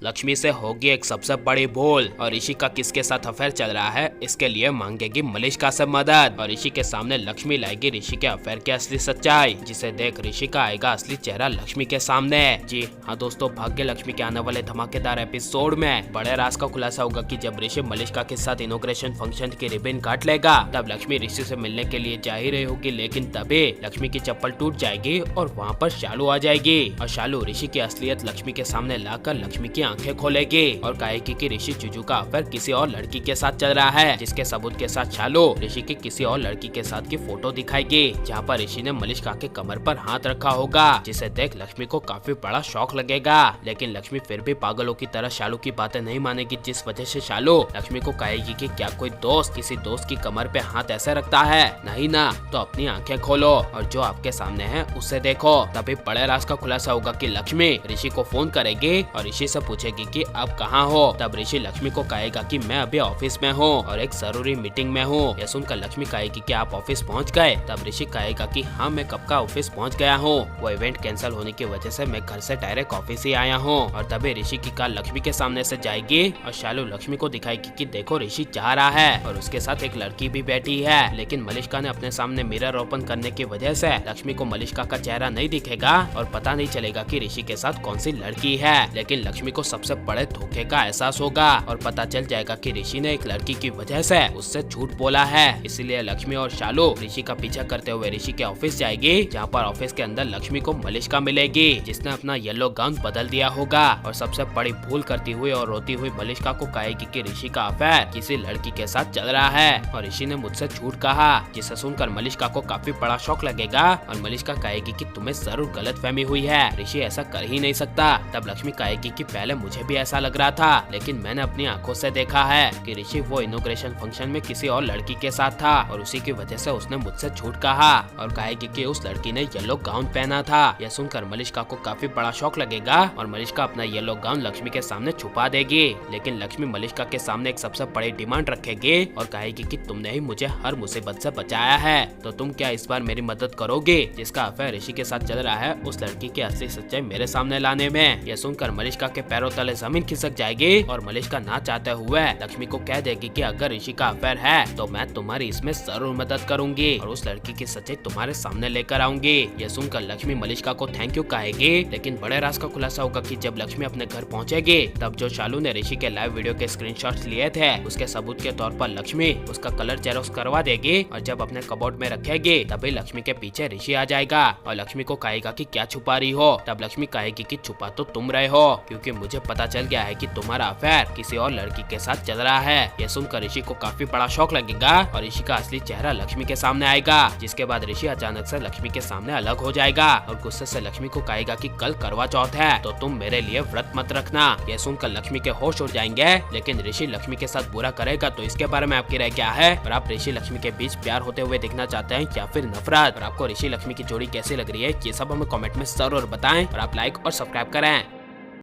लक्ष्मी से होगी एक सबसे बड़ी भूल और ऋषि का किसके साथ अफेयर चल रहा है इसके लिए मांगेगी मलिष्का से मदद और ऋषि के सामने लक्ष्मी लाएगी ऋषि के अफेयर की असली सच्चाई, जिसे देख ऋषि का आएगा असली चेहरा लक्ष्मी के सामने। जी हाँ दोस्तों, भाग्य लक्ष्मी के आने वाले धमाकेदार एपिसोड में बड़े राज का खुलासा होगा कि जब ऋषि मलिष्का के साथ इनॉग्रेशन फंक्शन की रिबन काट लेगा तब लक्ष्मी ऋषि से मिलने के लिए जा ही रही होगी, लेकिन तभी लक्ष्मी की चप्पल टूट जाएगी और वहाँ पर शालू आ जाएगी और शालू ऋषि की असलियत लक्ष्मी के सामने लाकर लक्ष्मी की आंखें खोलेगी और कहेगी कि ऋषि जुजू का अफेयर किसी और लड़की के साथ चल रहा है, जिसके सबूत के साथ शालू ऋषि की किसी और लड़की के साथ की फोटो दिखाएगी जहाँ पर ऋषि ने मलिष्का के कमर पर हाथ रखा होगा, जिसे देख लक्ष्मी को काफी बड़ा शौक लगेगा। लेकिन लक्ष्मी फिर भी पागलों की तरह शालू की बातें नहीं मानेगी, जिस वजह से शालू लक्ष्मी को कहेगी कि क्या कोई दोस्त किसी दोस्त की कमर पे हाथ ऐसे रखता है? नहीं ना, तो अपनी आंखें खोलो और जो आपके सामने है उसे देखो। तभी बड़े राज का खुलासा होगा कि लक्ष्मी ऋषि को फोन करेगी और ऋषि से पूछेगी कि आप कहाँ हो। तब ऋषि लक्ष्मी को कहेगा कि मैं अभी ऑफिस में हूँ और एक जरूरी मीटिंग में हूँ। यह सुनकर लक्ष्मी कहेगी कि आप ऑफिस पहुँच गए। तब ऋषि कहेगा कि हाँ मैं कब का ऑफिस पहुँच गया हूँ, वो इवेंट कैंसिल होने की वजह से मैं घर से डायरेक्ट ऑफिस ही आया हूँ। और तभी ऋषि की कार लक्ष्मी के सामने से जाएगी और शालू लक्ष्मी को दिखाएगी कि देखो ऋषि जा रहा है और उसके साथ एक लड़की भी बैठी है। लेकिन मलिष्का ने अपने सामने मिरर ओपन करने की वजह से लक्ष्मी को मलिष्का का चेहरा नहीं दिखेगा और पता नहीं चलेगा कि ऋषि के साथ कौन सी लड़की है। लेकिन लक्ष्मी को सबसे बड़े धोखे का एहसास होगा और पता चल जाएगा कि ऋषि ने एक लड़की की वजह से उससे झूठ बोला है। इसीलिए लक्ष्मी और शालू ऋषि का पीछा करते हुए ऋषि के ऑफिस जाएगी, जहाँ पर ऑफिस के अंदर लक्ष्मी को मलिष्का मिलेगी, जिसने अपना येलो गाउन बदल दिया होगा और सबसे बड़ी भूल करती हुई और रोती हुई मलिष्का को कहेगी कि ऋषि का अफेयर किसी लड़की के साथ चल रहा है और ऋषि ने मुझसे झूठ कहा, जिसे सुनकर मलिष्का को काफी बड़ा शौक लगेगा और मलिष्का कहेगी कि तुम्हें जरूर गलतफहमी हुई है, ऋषि ऐसा कर ही नहीं सकता। तब लक्ष्मी कहेगी कि पहले मुझे भी ऐसा लग रहा था, लेकिन मैंने अपनी आंखों से देखा है कि ऋषि वो इनॉग्रेशन फंक्शन में किसी और लड़की के साथ था और उसी की वजह से उसने मुझसे झूठ कहा और कहेगी कि उस लड़की ने येलो गाउन पहना था। यह सुनकर मलिष्का को काफी बड़ा शौक लगेगा और मलिष्का अपना येलो गाउन लक्ष्मी के सामने छुपा देगी। लेकिन लक्ष्मी मलिष्का के सामने एक सबसे बड़ी डिमांड रखेगी और कहेगी कि तुमने ही मुझे हर मुसीबत से बचाया है, तो तुम क्या इस बार मेरी मदद करोगे जिसका अफेयर ऋषि के साथ चल रहा है उस लड़की की असली सच्चाई मेरे सामने लाने में। यह सुनकर मलिष्का के पैरों तले जमीन खिसक जाएगी और मलिष्का ना चाहते हुए लक्ष्मी को कह देगी कि अगर ऋषि का अफेयर है तो मैं तुम्हारी इसमें जरूर मदद करूंगी और उस लड़की की सच्चाई तुम्हारे सामने लेकर आऊंगी। यह सुनकर लक्ष्मी मलिष्का को थैंक यू कहेगी। लेकिन बड़े राज का खुलासा होगा कि जब लक्ष्मी अपने घर पहुंचेगी तब जो शालू ने ऋषि के लाइव वीडियो के स्क्रीनशॉट्स लिए थे उसके सबूत के तौर पर लक्ष्मी उसका कलर जेरोक्स करवा देगी और जब अपने कबोर्ड में रखेगी तभी लक्ष्मी के पीछे ऋषि आ जाएगा और लक्ष्मी को कहेगा कि क्या छुपा रही हो। तब लक्ष्मी कहेगी कि छुपा तो तुम रहे हो, क्योंकि मुझे पता चल गया है कि तुम्हारा अफेयर किसी और लड़की के साथ चल रहा है। यह सुनकर ऋषि को काफी बड़ा शौक लगेगा और ऋषि का असली चेहरा लक्ष्मी के सामने आएगा, जिसके बाद ऋषि अचानक से लक्ष्मी के सामने अलग हो जाएगा और गुस्से से लक्ष्मी को कहेगा कि कल करवा चौथ है तो तुम मेरे लिए व्रत मत रखना। यह सुनकर लक्ष्मी के होश उड़ जाएंगे। लेकिन ऋषि लक्ष्मी के साथ बुरा करेगा तो इसके बारे में आपकी राय क्या है और आप ऋषि लक्ष्मी के बीच प्यार होते हुए देखना चाहते हैं या फिर नफरत, और आपको ऋषि लक्ष्मी की जोड़ी कैसी लग रही है ये सब हमें कमेंट में जरूर बताएं और आप लाइक और सब्सक्राइब करें।